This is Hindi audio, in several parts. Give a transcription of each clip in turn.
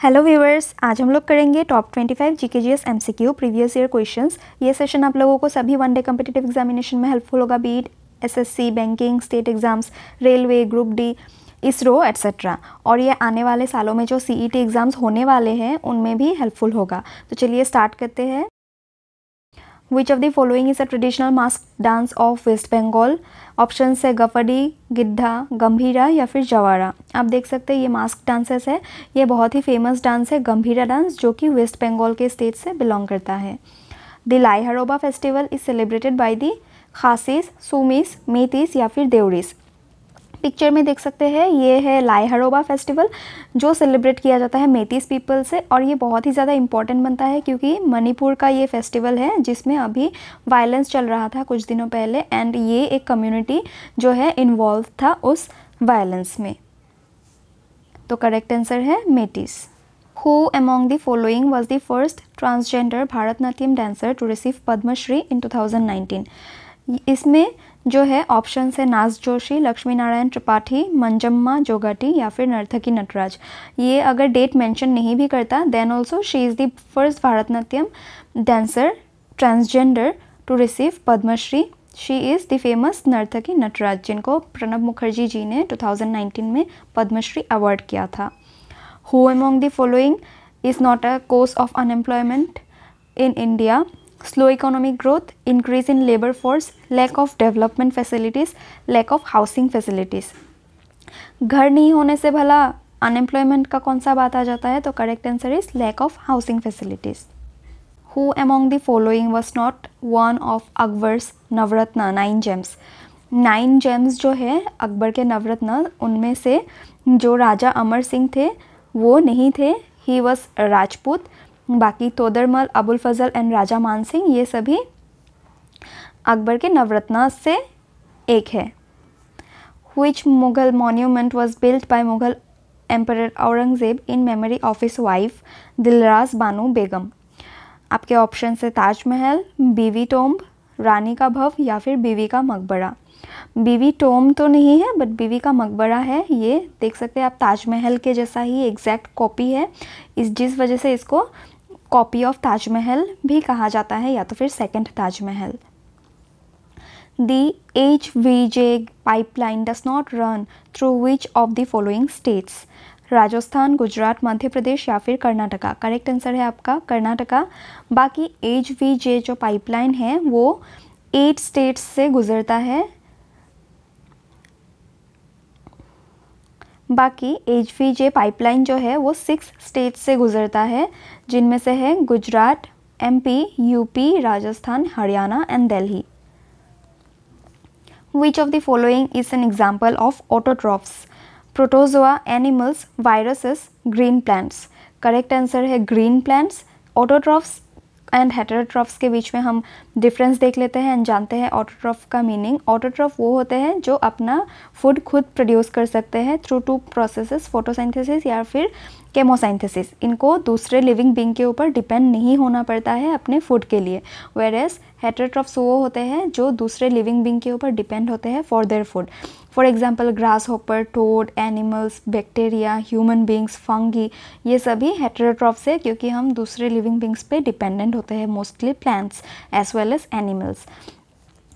हेलो व्यूअर्स, आज हम लोग करेंगे top 25 GKGS MCQ previous year questions. ये सेशन आप लोगों को सभी वनडे कम्पिटिटिव एग्जामिनेशन में हेल्पफुल होगा, be it SSC, banking, state exams, railway, group D, ISRO etcetera. और ये आने वाले सालों में जो सीईटी एग्ज़ाम्स होने वाले हैं उनमें भी हेल्पफुल होगा। तो चलिए स्टार्ट करते हैं। Which of the following is a traditional mask dance of West Bengal? Option है गफडी, गिद्धा, गंभीरा या फिर जवारा। आप देख सकते हैं ये मास्क डांसेस है। ये बहुत ही फेमस डांस है गंभीरा डांस, जो कि वेस्ट बंगाल के स्टेट से बिलोंग करता है। The Lai Haraoba festival is celebrated by the Khasis, Sumis, Meiteis या फिर देवरीस। पिक्चर में देख सकते हैं ये है लाई हरोबा फेस्टिवल, जो सेलिब्रेट किया जाता है मेतीस पीपल से। और ये बहुत ही ज़्यादा इम्पॉर्टेंट बनता है क्योंकि मणिपुर का ये फेस्टिवल है जिसमें अभी वायलेंस चल रहा था कुछ दिनों पहले, एंड ये एक कम्युनिटी जो है इन्वॉल्व था उस वायलेंस में। तो करेक्ट आंसर है मेतीस। Who among the following was the first transgender Bharatnatyam dancer to receive Padma Shri in 2019? इसमें जो है ऑप्शन है नाज जोशी, लक्ष्मी नारायण त्रिपाठी, मंजम्मा जोगाटी या फिर नर्तकी नटराज। ये अगर डेट मेंशन नहीं भी करता then also she is the first Bharatanatyam dancer transgender to receive Padmashri. She is the famous Narthaki Nataraj, जिनको प्रणब मुखर्जी जी ने 2019 में पद्मश्री अवार्ड किया था। Who among the following is not a cause of unemployment in India? Slow economic growth, increase in labor force, lack of development facilities, lack of housing facilities. घर नहीं होने से भला अनएम्प्लॉयमेंट का कौन सा बात आ जाता है? तो correct answer is lack of housing facilities. Who among the following was not one of Akbar's Navratna 9 gems? 9 gems जो है अकबर के नवरत्न, उनमें से जो राजा अमर सिंह थे वो नहीं थे, ही वॉज राजपूत। बाकी तोदरमल, अबुल फजल एंड राजा मान सिंह ये सभी अकबर के नवरत्न से एक है। Which Mughal monument was built by Mughal emperor Aurangzeb in memory of his wife Dilras Banu Begum? आपके ऑप्शन है ताजमहल, बीवी टोम्ब, रानी का भव या फिर बीवी का मकबरा। बीवी टोम तो नहीं है बट बीवी का मकबरा है। ये देख सकते हैं आप ताजमहल के जैसा ही एग्जैक्ट कॉपी है, जिस वजह से इसको कॉपी ऑफ ताजमहल भी कहा जाता है या तो फिर second Taj Mahal. The HVJ pipeline does not run through which of the following states? Rajasthan, Gujarat, Madhya Pradesh या फिर कर्नाटका। करेक्ट आंसर है आपका कर्नाटका। बाकी HVJ जो पाइपलाइन है वो 8 स्टेट्स से गुजरता है। बाकी HVJ पाइपलाइन जो है वो 6 स्टेट से गुजरता है, जिनमें से है Gujarat, MP, UP, Rajasthan, Haryana and Delhi. Which of the following is an example of autotrophs? Protozoa, animals, viruses, green plants. Correct answer है green plants. Autotrophs and heterotrophs के बीच में हम डिफरेंस देख लेते हैं एंड जानते हैं ऑटोट्रॉफ का मीनिंग। ऑटोट्रॉफ वो होते हैं जो अपना फूड खुद प्रोड्यूस कर सकते हैं थ्रू 2 प्रोसेसेस, फोटोसिंथेसिस या फिर केमोसाइंथेसिस। इनको दूसरे लिविंग बींग के ऊपर डिपेंड नहीं होना पड़ता है अपने फूड के लिए। वेयरएज हेटेरोट्रॉफ्स वो होते हैं जो दूसरे लिविंग बींग के ऊपर डिपेंड होते हैं for their food. For example grasshopper, toad, animals, bacteria, human beings, fungi, ये सभी हेटेरोट्रॉफ्स है क्योंकि हम दूसरे लिविंग बींग्स पे डिपेंडेंट होते हैं, mostly plants as well as animals.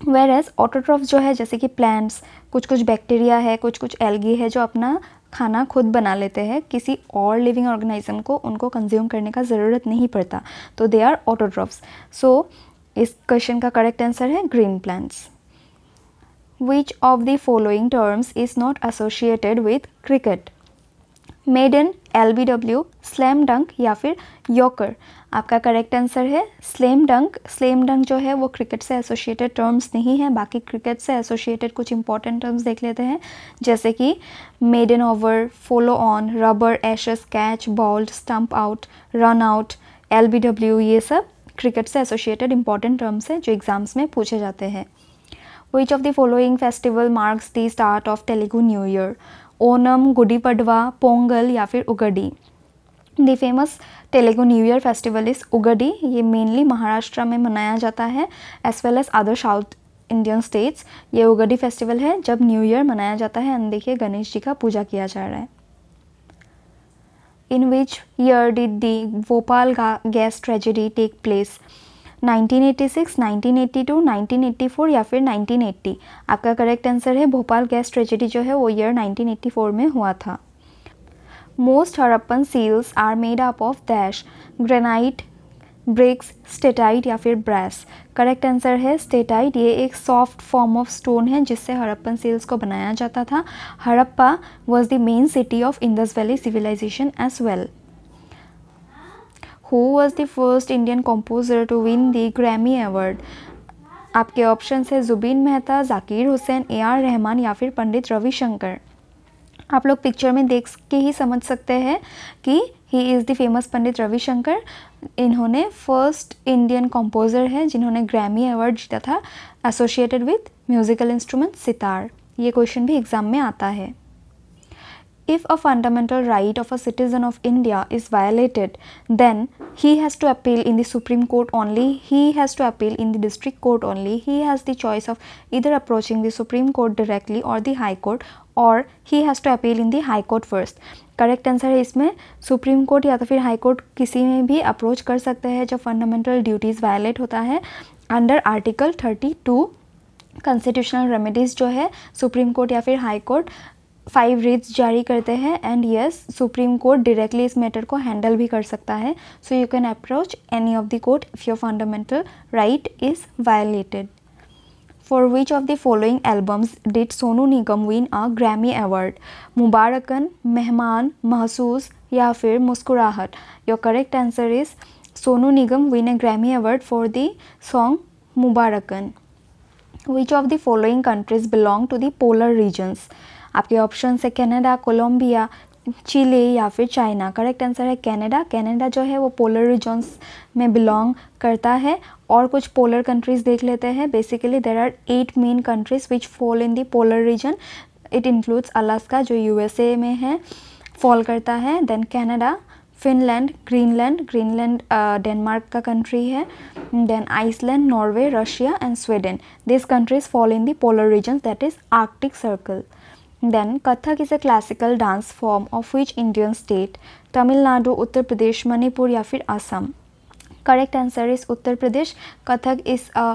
Whereas autotrophs जो है जैसे कि प्लांट्स, कुछ बैक्टीरिया है, कुछ एल्गी है जो अपना खाना खुद बना लेते हैं, किसी और लिविंग ऑर्गेनिज्म को उनको कंज्यूम करने का ज़रूरत नहीं पड़ता, तो दे आर ऑटोट्रॉफ्स। सो इस क्वेश्चन का करेक्ट आंसर है green plants. Which of the following terms is not associated with cricket? Maiden, LBW, slam dunk या फिर यॉकर। आपका करेक्ट आंसर है स्लैम डंक। स्लैम डंक जो है वो क्रिकेट से एसोसिएटेड टर्म्स नहीं है। बाकी क्रिकेट से एसोसिएटेड कुछ इंपॉर्टेंट टर्म्स देख लेते हैं, जैसे कि maiden over, follow on, rubber, ashes, catch, bowled, stump out, run out, LBW, ये सब क्रिकेट से एसोसिएटेड इंपॉर्टेंट टर्म्स हैं जो एग्जाम्स में पूछे जाते हैं। Which of the following festival marks the start of Telugu New Year? Onam, Gudi Padwa, Pongal या फिर Ugadi. The famous Telugu new year festival is Ugadi. ये मेनली महाराष्ट्र में मनाया जाता है as well as other south Indian states. ये उगड़ी फेस्टिवल है जब न्यू ईयर मनाया जाता है एंड देखिए गणेश जी का पूजा किया जा रहा है। In which year did the Bhopal gas tragedy take place? 1986, 1982, 1984 या फिर 1980? आपका करेक्ट आंसर है भोपाल गैस ट्रेजेडी जो है वो ईयर 1984 में हुआ था। Most Harappan seals are made up of dash, granite, bricks, steatite या फिर ब्रास? करेक्ट आंसर है स्टेटाइट। ये एक सॉफ्ट फॉर्म ऑफ स्टोन है जिससे हड़प्पन सील्स को बनाया जाता था। Harappa was the main city of Indus valley civilization as well. Who was the first Indian composer to win the Grammy award? आपके ऑप्शन है जुबीन मेहता, जाकिर हुसैन, AR रहमान या फिर पंडित रविशंकर। आप लोग पिक्चर में देख के ही समझ सकते हैं कि ही is the famous Pandit Ravishankar. इन्होंने फर्स्ट इंडियन कंपोज़र है जिन्होंने ग्रैमी अवार्ड जीता था associated with musical instrument sitar. ये क्वेश्चन भी एग्जाम में आता है। If a fundamental right of a citizen of India is violated, then he has to appeal in the Supreme Court only, he has to appeal in the District Court only, he has the choice of either approaching the Supreme Court directly or the High Court, or he has to appeal in the High Court first. Correct answer है इसमें सुप्रीम कोर्ट या तो फिर हाई कोर्ट किसी में भी अप्रोच कर सकते हैं जब फंडामेंटल ड्यूटीज़ वायलेट होता है अंडर आर्टिकल 32। कॉन्स्टिट्यूशनल रेमेडीज़ जो है सुप्रीम कोर्ट या फिर हाई कोर्ट 5 रीट्स जारी करते हैं and yes supreme court directly इस मैटर को हैंडल भी कर सकता है। So you can approach any of the court if your fundamental right is violated. For which of the following albums did Sonu Nigam win a Grammy Award? मुबारकन, मेहमान, महसूस या फिर मुस्कुराहट? Your correct answer is Sonu Nigam win a Grammy Award for the song मुबारकन. Which of the following countries belong to the polar regions? आपके ऑप्शन है कनाडा, कोलंबिया, चिले या फिर चाइना। करेक्ट आंसर है कनाडा। कनाडा जो है वो पोलर रीजन्स में बिलोंग करता है। और कुछ पोलर कंट्रीज़ देख लेते हैं। Basically there are 8 main countries which fall in the polar region. It includes Alaska जो USA में है, फॉल करता है। Then Canada, Finland, Greenland Denmark का कंट्री है। Then Iceland, Norway, Russia and Sweden. This countries fall in the polar region that is Arctic circle. Then Kathak is a classical dance form of which Indian state? Tamil Nadu, Uttar Pradesh, Manipur या फिर Assam? Correct answer is Uttar Pradesh. Kathak is a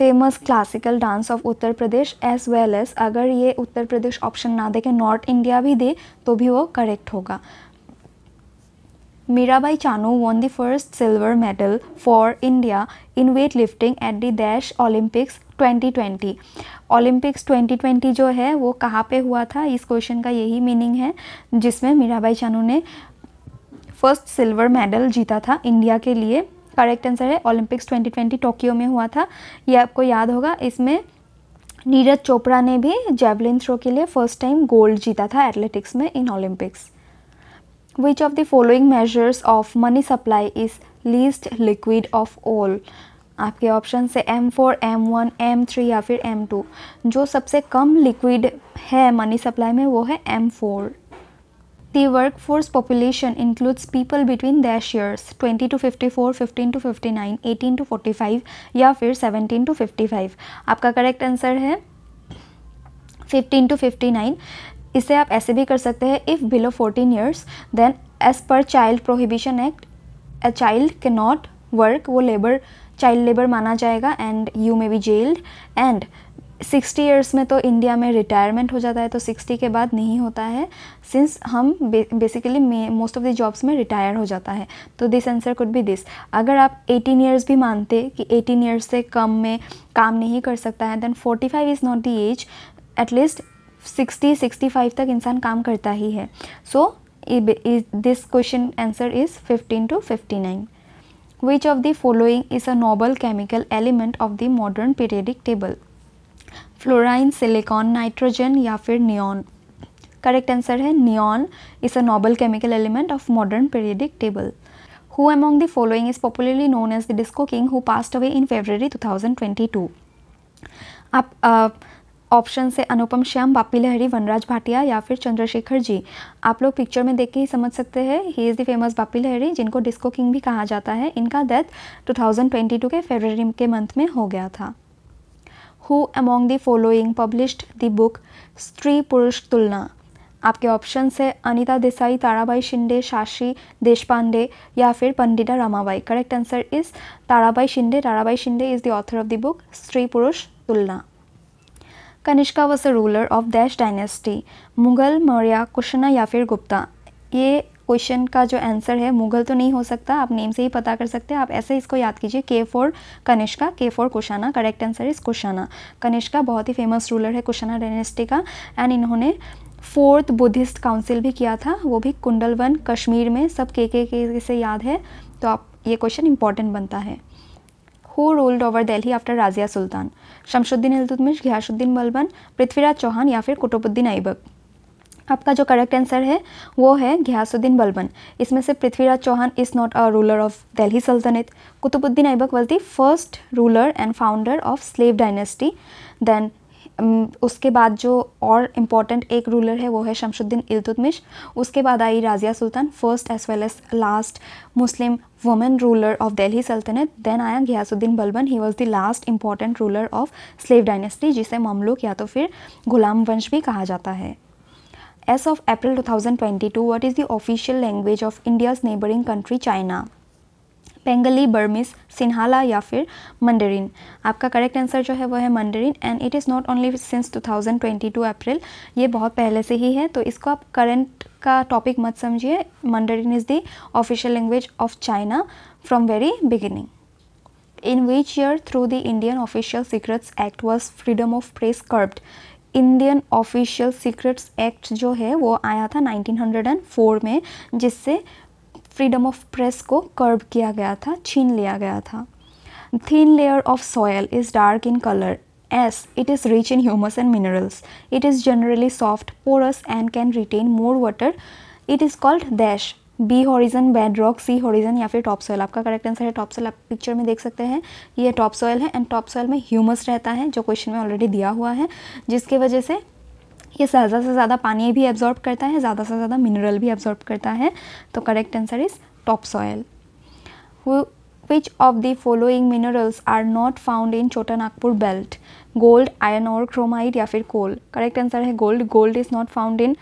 famous classical dance of Uttar Pradesh as well as अगर ये उत्तर प्रदेश ऑप्शन ना दे के नॉर्थ इंडिया भी दे तो भी वो करेक्ट होगा। Mirabai Chanu won the first silver medal for India in weightlifting at the Dash Olympics 2020. Olympics 2020 जो है वो कहाँ पे हुआ था? इस क्वेश्चन का यही मीनिंग है जिसमें मीराबाई चानू ने फर्स्ट सिल्वर मेडल जीता था इंडिया के लिए। करेक्ट आंसर है ओलंपिक्स 2020 टोक्यो में हुआ था। ये आपको याद होगा। इसमें नीरज चोपड़ा ने भी जेवलिन थ्रो के लिए फर्स्ट टाइम गोल्ड जीता था एथलेटिक्स में in Olympics. Which of the following measures of money supply is least liquid of all? आपके ऑप्शन से M4, M1, M3 या फिर M2। जो सबसे कम लिक्विड है मनी सप्लाई में वो है M4। The workforce population includes people between dash years 20 to 54, 15 to 59, 18 to 45 या फिर 17 to 55। आपका करेक्ट आंसर है 15 to 59। इसे आप ऐसे भी कर सकते हैं if below 14 years then age पर child prohibition act a child can not work, वो लेबर चाइल्ड लेबर माना जाएगा and you may be jailed. And 60 years में तो इंडिया में रिटायरमेंट हो जाता है तो 60 के बाद नहीं होता है सिंस हम basically most of the jobs में रिटायर हो जाता है। तो this answer could be this. अगर आप 18 ईयर्स भी मानते कि 18 ईयर्स से कम में काम नहीं कर सकता है then 45 is not the age. At least 60-65 तक इंसान काम करता ही है। So this question answer is 15 to 59। Which of the following is a noble chemical element of the modern periodic table? Fluorine, silicon, nitrogen या फिर नियॉन? करेक्ट आंसर है neon is a noble chemical element of modern periodic table. Who among the following is popularly known as the disco king who passed away in February 2022? आप ऑप्शन से अनुपम श्याम, बापी लहरी, वनराज भाटिया या फिर चंद्रशेखर जी। आप लोग पिक्चर में देख के ही समझ सकते हैं he is the famous Bappi Lahiri जिनको डिस्को किंग भी कहा जाता है। इनका डेथ 2022 के फरवरी के मंथ में हो गया था। Who among the following published the book Stri Purush तुलना? आपके ऑप्शन है अनीता देसाई, ताराबाई शिंदे, शाशी देशपांडे या फिर Pandita Ramabai. Correct answer is Tarabai Shinde. Tarabai Shinde is the author of the book Stri Purush Tulana. Kanishka was a ruler of dash dynasty, Mughal, Maurya, Kushana या फिर गुप्ता। ये क्वेश्चन का जो आंसर है मुगल तो नहीं हो सकता, आप नेम से ही पता कर सकते हैं। आप ऐसे इसको याद कीजिए, के फॉर कनिष्का, के for Kushana. Correct answer is Kushana. Kanishka बहुत ही फेमस रूलर है कुशाना डायनेस्टी का, एंड इन्होंने 4th बुद्धिस्ट काउंसिल भी किया था, वो भी कुंडलवन कश्मीर में। सब के से याद है, तो आप ये क्वेश्चन इंपॉर्टेंट बनता है। Who ruled over Delhi after Razia Sultan, Shamsuddin Iltutmish, Ghiyasuddin Balban, Prithviraj Chauhan या फिर कुतुबुद्दीन ऐबक। आपका जो करेक्ट आंसर है वो है घियासुद्दीन बलबन। इसमें से Prithviraj Chauhan is not a ruler of Delhi Sultanate. Qutubuddin Aibak was the first ruler and founder of slave dynasty. Then उसके बाद जो और इम्पॉर्टेंट एक रूलर है वो है शमशुद्दीन इल्तुतमिश। उसके बाद आई Razia Sultan, first as well as last Muslim women ruler of Delhi Saltanat. Then आया Ghiyasuddin Balban, he was the last important ruler of slave dynasty, जिसे ममलुक या तो फिर गुलाम वंश भी कहा जाता है। As of April 2022, what is the official language of India's neighboring country China? Bengali, Burmese, Sinhala या फिर मंडरिन। आपका करेक्ट आंसर जो है वो है Mandarin, and it is not only since 2022 April, ये बहुत पहले से ही है, तो इसको आप करंट का टॉपिक मत समझिए। Mandarin is the official language of China from very beginning. In which year through the Indian official secrets act was freedom of press curbed. Indian official secrets act जो है वो आया था 1904 में, जिससे फ्रीडम ऑफ प्रेस को कर्ब किया गया था, छीन लिया गया था। Thin layer of soil is dark in colour as it is rich in humus and minerals. It is generally soft, porous and can retain more water. It is called dash, B horizon, bed rock, C horizon या फिर टॉप सॉयल। आपका करेक्ट आंसर है टॉप सॉयल। आप पिक्चर में देख सकते हैं ये टॉप सॉयल है, एंड टॉप सॉयल में ह्यूमस रहता है जो क्वेश्चन में ऑलरेडी दिया हुआ है, जिसकी वजह से ये ज़्यादा से ज़्यादा पानी भी एब्जॉर्ब करता है, ज़्यादा से ज़्यादा मिनरल भी एब्जॉर्ब करता है। तो correct answer is top soil. Which of the following minerals are not found in Chota Nagpur belt. Gold, iron और क्रोमाइड या फिर कोल। करेक्ट आंसर है gold. Gold is not found in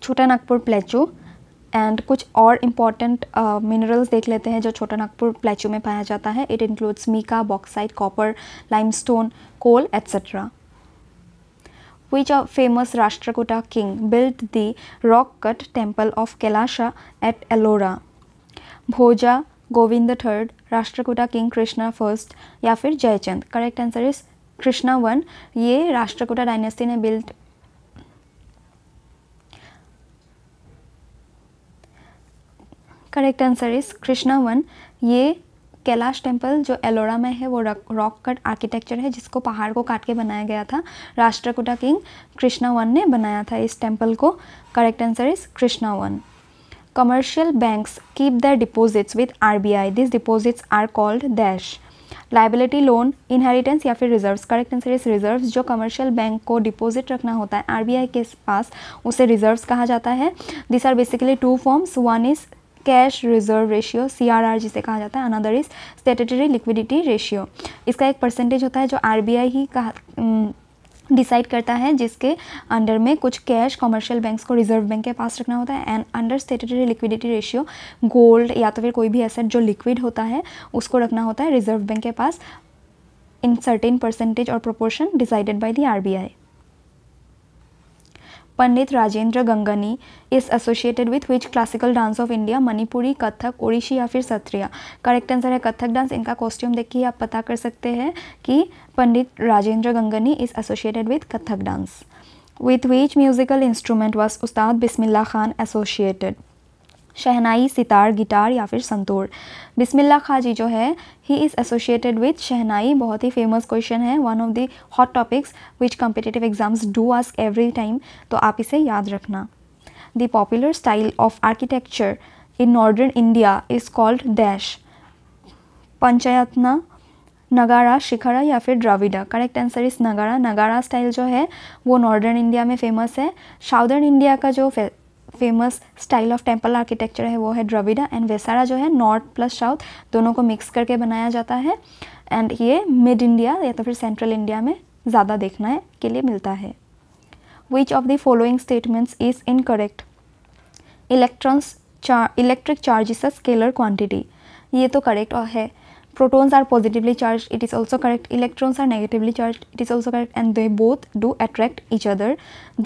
Chota Nagpur plateau. And कुछ और इम्पॉर्टेंट मिनरल्स देख लेते हैं जो छोटा नागपुर प्लेचू में पाया जाता है। It includes mica, bauxite, copper, limestone, coal etcetera. Which a famous Rashtrakuta king built the rock-cut temple of Kailasha at Ellora? Bhoja, Govind III, Rashtrakuta king Krishna first या फिर Jaichand. Correct answer is Krishna one. ये राष्ट्रकूटा डायनेस्टी ने built correct answer is Krishna one. ये कैलाश टेम्पल जो एलोरा में है वो रॉक कट आर्किटेक्चर है, जिसको पहाड़ को काट के बनाया गया था। राष्ट्रकूटा किंग कृष्णा वन ने बनाया था इस टेम्पल को। Correct answer is Krishna one. Commercial banks keep their deposits with RBI. This deposits are called dash. Liability, loan, inheritance या फिर reserves. Correct answer is reserves. जो कमर्शियल बैंक को डिपॉजिट रखना होता है आरबीआई के पास, उसे रिजर्व्स कहा जाता है। This are basically two forms, one is cash reserve ratio, CRR जिसे कहा जाता है, another is statutory liquidity ratio. इसका एक परसेंटेज होता है जो आरबीआई ही डिसाइड करता है, जिसके अंडर में कुछ कैश कमर्शियल बैंक्स को रिजर्व बैंक के पास रखना होता है। And under statutory liquidity ratio gold या तो फिर कोई भी एसेट जो लिक्विड होता है उसको रखना होता है रिजर्व बैंक के पास इन सर्टेन परसेंटेज और proportion decided by the RBI. Pandit Rajendra Gangani is associated with which classical dance of India. Manipuri, Kathak, Odissi या फिर सत्रिया। करेक्ट आंसर है कथक डांस। इनका कॉस्ट्यूम देख के आप पता कर सकते हैं कि Pandit Rajendra Gangani is associated with Kathak dance. With which musical instrument was Ustad Bismillah Khan associated. Shehnai, sitar, guitar या फिर संतूर। बिस्मिल्लाह खां जी जो है he is associated with shehnai. बहुत ही फेमस क्वेश्चन है, one of the hot topics which competitive exams do ask every time, तो आप इसे याद रखना। The popular style of architecture in northern India is called dash. पंचायतना, नगारा, शिखरा या फिर द्रविड़ा। करेक्ट आंसर इज नगारा। नगारा स्टाइल जो है वो नॉर्दर्न इंडिया में फेमस है। साउदर्न इंडिया का जो famous style of temple architecture है वो है द्रविड़ा। एंड वेसारा जो है नॉर्थ प्लस साउथ दोनों को मिक्स करके बनाया जाता है। एंड ये मिड इंडिया या तो फिर सेंट्रल इंडिया में ज़्यादा देखने के लिए मिलता है। विच of the following statements is incorrect? Electric charge is a scalar quantity, ये तो करेक्ट है. Protons are positively charged, it is also correct. Electrons are negatively charged, it is also correct, and they both do attract each other.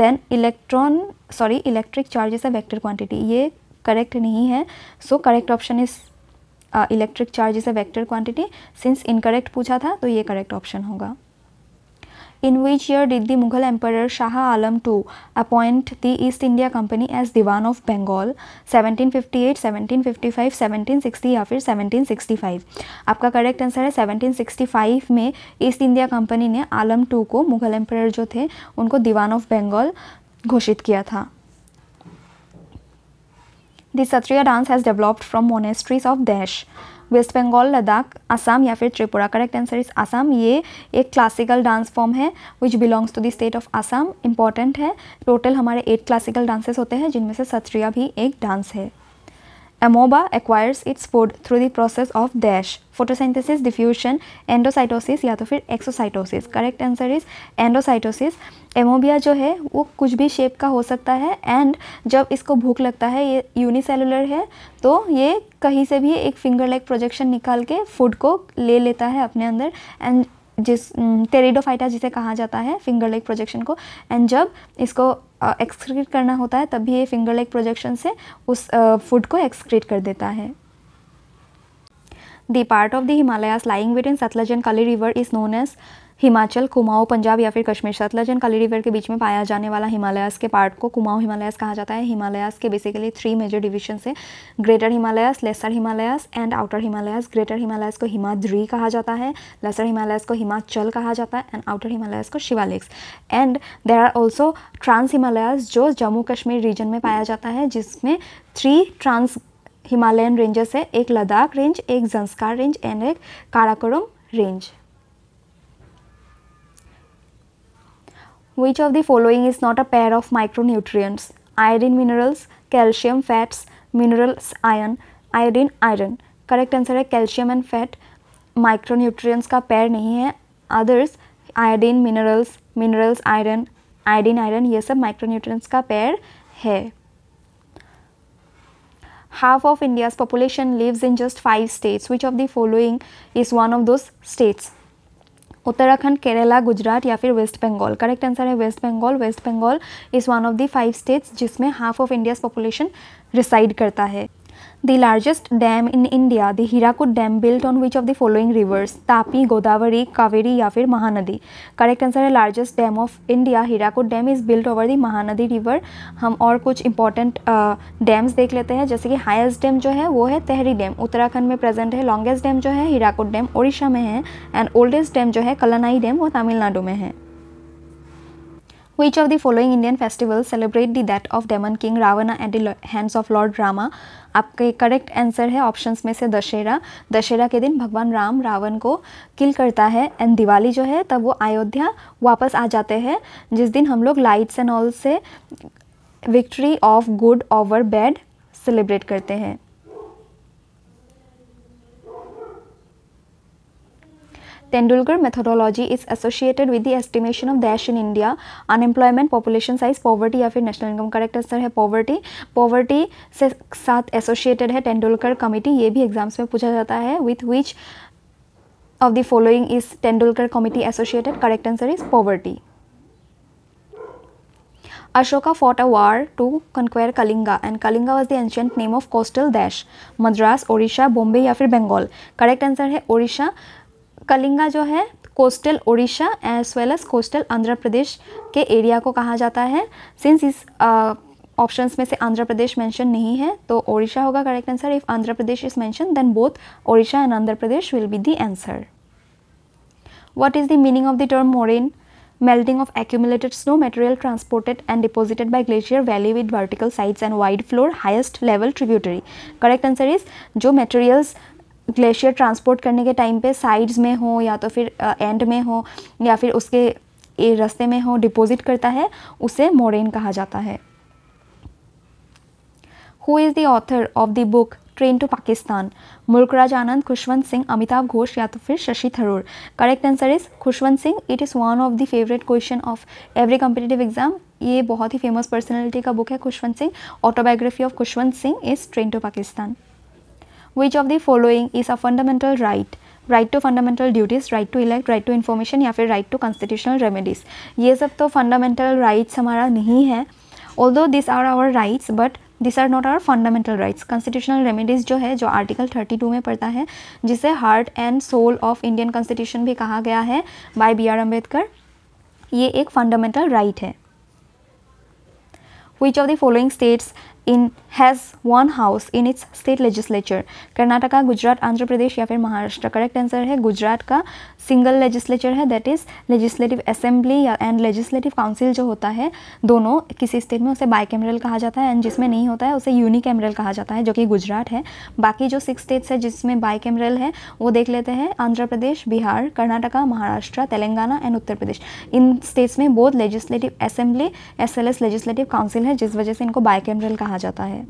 Then electric charge is a vector quantity, ये correct नहीं है. So correct option is electric charge is a vector quantity. Since incorrect पूछा था तो ये correct option होगा. In which year did the Mughal Emperor Shah Alam II appoint the East India Company as Diwan of Bengal? 1758, 1755, 1760 या फिर 1765? आपका करेक्ट आंसर है 1765 में ईस्ट इंडिया कंपनी ने आलम II को, मुगल एम्परर जो थे उनको दीवान ऑफ बंगाल घोषित किया था. The Satriya dance has developed from monasteries of Dash. West Bengal, Ladakh, Assam या फिर Tripura? Correct answer is Assam. ये एक क्लासिकल डांस फॉर्म है which belongs to the state of Assam. Important है. टोटल हमारे 8 क्लासिकल डांसेस होते हैं जिनमें से सत्रिया भी एक डांस है. Amoeba acquires its food through the process of dash, photosynthesis, diffusion, endocytosis या तो फिर exocytosis. Correct answer is endocytosis. एमोबिया जो है वो कुछ भी शेप का हो सकता है एंड जब इसको भूख लगता है, ये यूनिसेलुलर है तो ये कहीं से भी एक फिंगर लाइक प्रोजेक्शन निकाल के फूड को ले लेता है अपने अंदर, एंड जिस टेरिडोफाइटा जिसे कहा जाता है फिंगर लाइक प्रोजेक्शन को, एंड जब इसको एक्सक्रीट करना होता है तब भी ये फिंगर लाइक प्रोजेक्शन से उस फूड को एक्सक्रीट कर देता है. The part of the Himalayas lying between Sutlej and Kali river is known as Himachal, Kumaon, Punjab या फिर कश्मीर? सतलज एंड कली रिवर के बीच में पाया जाने वाला हिमालयाज के पार्ट को कुमाऊं हिमालयाज कहा जाता है. हिमालयाज के बेसिकली 3 मेजर डिविजन है, greater Himalayas, lesser Himalayas and outer Himalayas. Greater Himalayas को हिमाद्री कहा जाता है, लेसर हिमालयाज को हिमाचल कहा जाता है एंड आउटर हिमालयाज को Shivaliks. And there are also trans Himalayas जो जम्मू कश्मीर रीजन में पाया जाता है, जिसमें 3 ट्रांस हिमालयन रेंजेस है, एक लद्दाख रेंज, एक जंस्कार रेंज एंड एक Karakoram range. Which of the following is not a pair of micronutrients? Iodine minerals, calcium fats, minerals iron, iodine iron. Correct answer है कैल्शियम एंड फैट. माइक्रोन्यूट्रिएंट्स का पेयर नहीं है. Others iodine minerals, minerals iron, iodine iron, ये सब माइक्रोन्यूट्रिएंट्स का पेयर है. Half of India's population lives in just 5 states. Which of the following is one of those states? Uttarakhand, Kerala, Gujarat या फिर वेस्ट बंगाल? करेक्ट आंसर है West Bengal. West Bengal is one of the 5 states जिसमें half of India's population reside करता है. The largest dam in India, the Hirakud dam, built on which of the following rivers? Tapi, Godavari, Kaveri या फिर महानदी? करेक्ट आंसर है largest dam of India Hirakud dam is built over the Mahanadi river. हम और कुछ इंपॉर्टेंट डैम्स देख लेते हैं, जैसे कि हाईएस्ट डैम जो है वो है तेहरी डैम, उत्तराखंड में प्रेजेंट है. लॉन्गेस्ट डैम जो है हीराकुड डैम उड़ीसा में है, एंड ओल्डेस्ट डैम जो है कलनाई डैम वो तमिलनाडु में है. Which of the following Indian festivals celebrate the death of demon king Ravana at the hands of Lord Rama? आपके करेक्ट आंसर है ऑप्शंस में से दशहरा. दशहरा के दिन भगवान राम रावण को किल करता है, एंड दिवाली जो है तब वो अयोध्या वापस आ जाते हैं, जिस दिन हम लोग लाइट्स एंड ऑल से victory of good over bad celebrate करते हैं. Tendulkar methodology is associated with the estimation of dash in India, unemployment, population size, poverty या फिर national income. करेक्ट आंसर है poverty. poverty से साथ associated है तेंदुलकर कमिटी, ये भी एग्जाम्स में पूछा जाता है. with which of the following is Tendulkar committee associated? Correct answer is poverty. Ashoka fought a war to conquer Kalinga, and Kalinga was the ancient name of coastal dash. Madras, Odisha, Bombay या फिर बंगाल? करेक्ट आंसर है ओडिशा. कलिंगा जो है coastal Odisha as well as coastal Andhra Pradesh के एरिया को कहा जाता है. सिंस इस ऑप्शंस में से आंध्र प्रदेश मेंशन नहीं है तो ओडिशा होगा correct answer. If Andhra Pradesh is mention then both Odisha and Andhra Pradesh will be the answer. What is the meaning of the term moraine? Melting of accumulated snow material transported and deposited by glacier valley with vertical sides and wide floor, highest level tributary. Correct answer is जो मटेरियल्स ग्लेशियर ट्रांसपोर्ट करने के टाइम पे साइड्स में हो या तो फिर एंड में हो या फिर उसके रास्ते में हो डिपॉजिट करता है, उसे मोरेन कहा जाता है. Who is the author of the book train to Pakistan? Mulk Raj Anand, Khushwant Singh, Amitabh Ghosh या तो फिर Shashi Tharoor? Correct answer is Khushwant Singh. It is one of the favourite question of every competitive exam. ये बहुत ही फेमस पर्सनैलिटी का बुक है Khushwant Singh, autobiography of Khushwant Singh is train to Pakistan. Which of the following is a fundamental right? Right to fundamental duties, right to elect, right to information या फिर राइट टू कॉन्स्टिट्यूशनल रेमेडीज़। ये सब तो फंडामेंटल राइट्स हमारा नहीं है, although this are our rights but this are not our fundamental rights. Constitutional remedies जो है, जो आर्टिकल 32 में पड़ता है, जिसे heart and soul of Indian constitution भी कहा गया है बाय BR अम्बेडकर, ये एक फंडामेंटल राइट है। Which of the following states has one house in its state legislature? Karnataka, Gujarat, Andhra Pradesh या फिर महाराष्ट्र। करेक्ट आंसर है गुजरात का सिंगल लेजिस्लेचर है, दैट इज़ लेजिस्लेटिव असेंबली या एंड लेजिस्लेटिव काउंसिल जो होता है, दोनों किसी स्टेट में उसे बाईकैमरल कहा जाता है एंड जिसमें नहीं होता है उसे यूनिकैमरल कहा जाता है, जो कि गुजरात है। बाकी जो 6 स्टेट्स है जिसमें बाईकैमरल है वो देख लेते हैं, आंध्र प्रदेश, बिहार, कर्नाटका, महाराष्ट्र, तेलंगाना एंड उत्तर प्रदेश। इन स्टेट्स में both legislative assembly as well as legislative council है, जिस वजह से इनको बाईकैमरल कहा जाता है।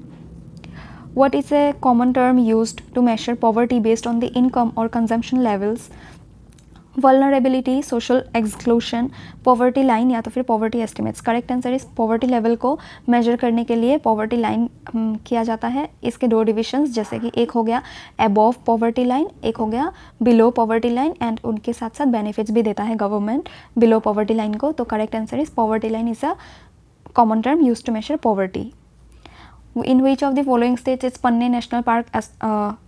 What is a common term used to measure poverty based on the income or consumption levels? Vulnerability, social exclusion, poverty line या तो फिर poverty estimates। करेक्ट आंसर इस poverty level को measure करने के लिए poverty line किया जाता है। इसके 2 डिविजन्स, जैसे कि एक हो गया above poverty line, एक हो गया below poverty line, एंड उनके साथ साथ benefits भी देता है गवर्नमेंट below poverty line को। तो करेक्ट आंसर इस poverty line is a common term used to measure poverty. In which of the following states is पन्ने नेशनल पार्क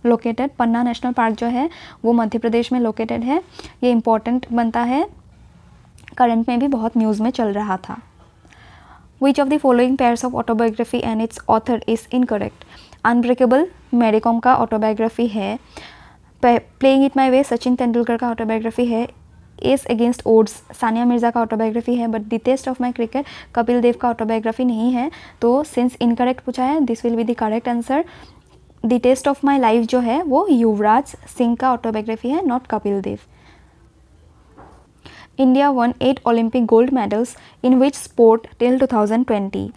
लोकेटेड? पन्ना नेशनल पार्क जो है वो मध्य प्रदेश में लोकेटेड है। ये इम्पॉर्टेंट बनता है, करंट में भी बहुत न्यूज़ में चल रहा था। Which of the following pairs of autobiography and its author is incorrect? Unbreakable Mary Kom का ऑटोबायोग्राफी है, playing it my way Sachin Tendulkar का ऑटोबायोग्राफी है, ace against odds Sania Mirza का ऑटोबायोग्राफी है, but the test of my cricket Kapil Dev का ऑटोबायोग्राफी नहीं है। तो सिंस इनकरेक्ट पूछा है, this will be the correct answer. The test of my life जो है वो युवराज सिंह का ऑटोबायोग्राफी है, not Kapil Dev. India one 8 Olympic gold medals in which sport till 2020?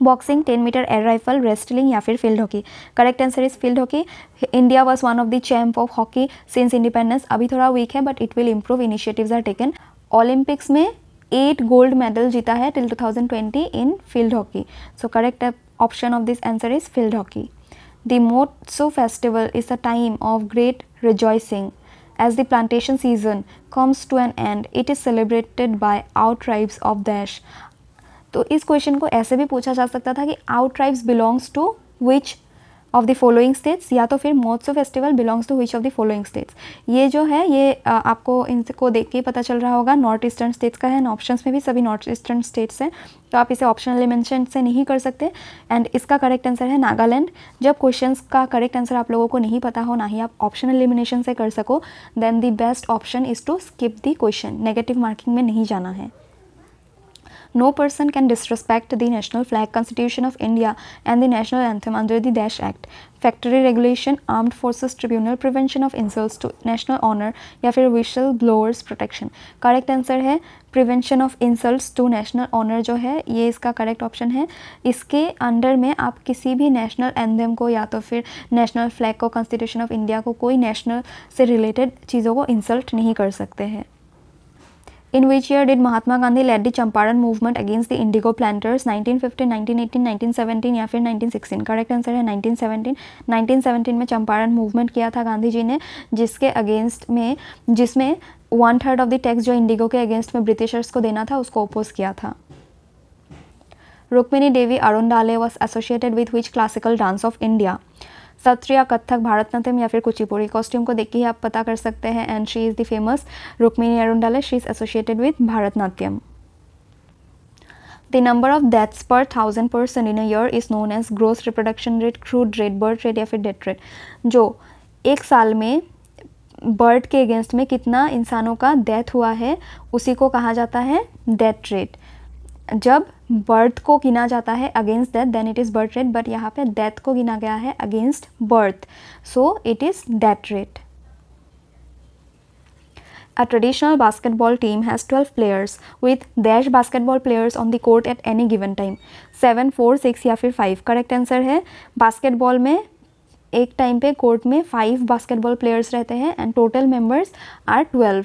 Boxing, 10 metre air rifle, wrestling या फिर field hockey. Correct answer is field hockey. India was one of the champ of hockey since independence. अभी थोड़ा वीक है but it will improve, initiatives are taken. Olympics में 8 गोल्ड मेडल जीता है till 2020 in field hockey. So correct option of this answer is field hockey. The Moatsu festival is a time of great rejoicing as the plantation season comes to an end. It is celebrated by our tribes of Dash. तो इस क्वेश्चन को ऐसे भी पूछा जा सकता था कि Ao tribes belongs to which of the following states, या तो फिर Moatsu festival belongs to which of the following states. ये जो है ये आपको इनको देख के पता चल रहा होगा, नॉर्थ ईस्टर्न स्टेट्स का है, एंड ऑप्शंस में भी सभी नॉर्थ ईस्टर्न स्टेट्स हैं, तो आप इसे ऑप्शनल एलिमेंशन से नहीं कर सकते। एंड इसका करेक्ट आंसर है नागालैंड। जब क्वेश्चंस का करेक्ट आंसर आप लोगों को नहीं पता हो, ना ही आप ऑप्शनल एलिमिनेशन से कर सको, then the best option is to skip the question, negative marking में नहीं जाना है। No person can disrespect the national flag, Constitution of India and the national anthem under the Dash Act. Factory regulation, armed forces tribunal, prevention of insults to national honor या फिर whistleblowers protection। करेक्ट आंसर है prevention of insults to national honour जो है ये इसका करेक्ट ऑप्शन है। इसके अंडर में आप किसी भी नेशनल एंथम को या तो फिर नेशनल फ्लैग को, कॉन्स्टिट्यूशन ऑफ इंडिया को, कोई नेशनल से रिलेटेड चीज़ों को इंसल्ट नहीं कर सकते हैं। In which year did Mahatma Gandhi led the Champaran movement against the indigo planters? 1915, 1918, 1917 या फिर 1916? करेक्ट आंसर है 1917। 1917 में चंपारण मूवमेंट किया था गांधी जी ने, जिसके अगेंस्ट में, जिसमें 1/3 ऑफ द टैक्स जो इंडिगो के अगेंस्ट में ब्रिटिशर्स को देना था उसको अपोज किया था। Rukmini Devi Arundale was associated with which classical dance of India? Sattriya, Kathak, Bharatanatyam या फिर कुचिपुड़ी। कॉस्ट्यूम को देख के ही आप पता कर सकते हैं, and she is the famous Rukmini Arundale, she is associated with Bharatanatyam. The number of deaths per 1000 person in a year is known as gross reproduction rate, crude rate, birth rate या फिर डेथ रेट। जो एक साल में बर्थ के अगेंस्ट में कितना इंसानों का डेथ हुआ है उसी को कहा जाता है डेथ रेट। जब बर्थ को गिना जाता है against death then it is birth rate, but यहाँ पे डेथ को गिना गया है against birth, so it is death rate. A traditional basketball team has 12 players with dash basketball players on the court at any given time. 7, 4, 6 या फिर 5। करेक्ट आंसर है बास्केटबॉल में एक टाइम पे कोर्ट में 5 बास्केटबॉल प्लेयर्स रहते हैं and total members are 12।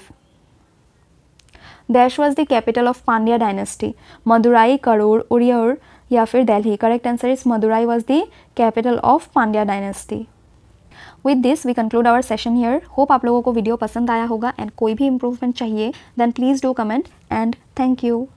Dash was the capital of Pandya dynasty, Madurai, Karur, Uraiyur या फिर Delhi. Correct answer is Madurai was the capital of Pandya dynasty. With this we conclude our session here. Hope आप लोगों को वीडियो पसंद आया होगा एंड कोई भी इंप्रूवमेंट चाहिए then please do comment and thank you.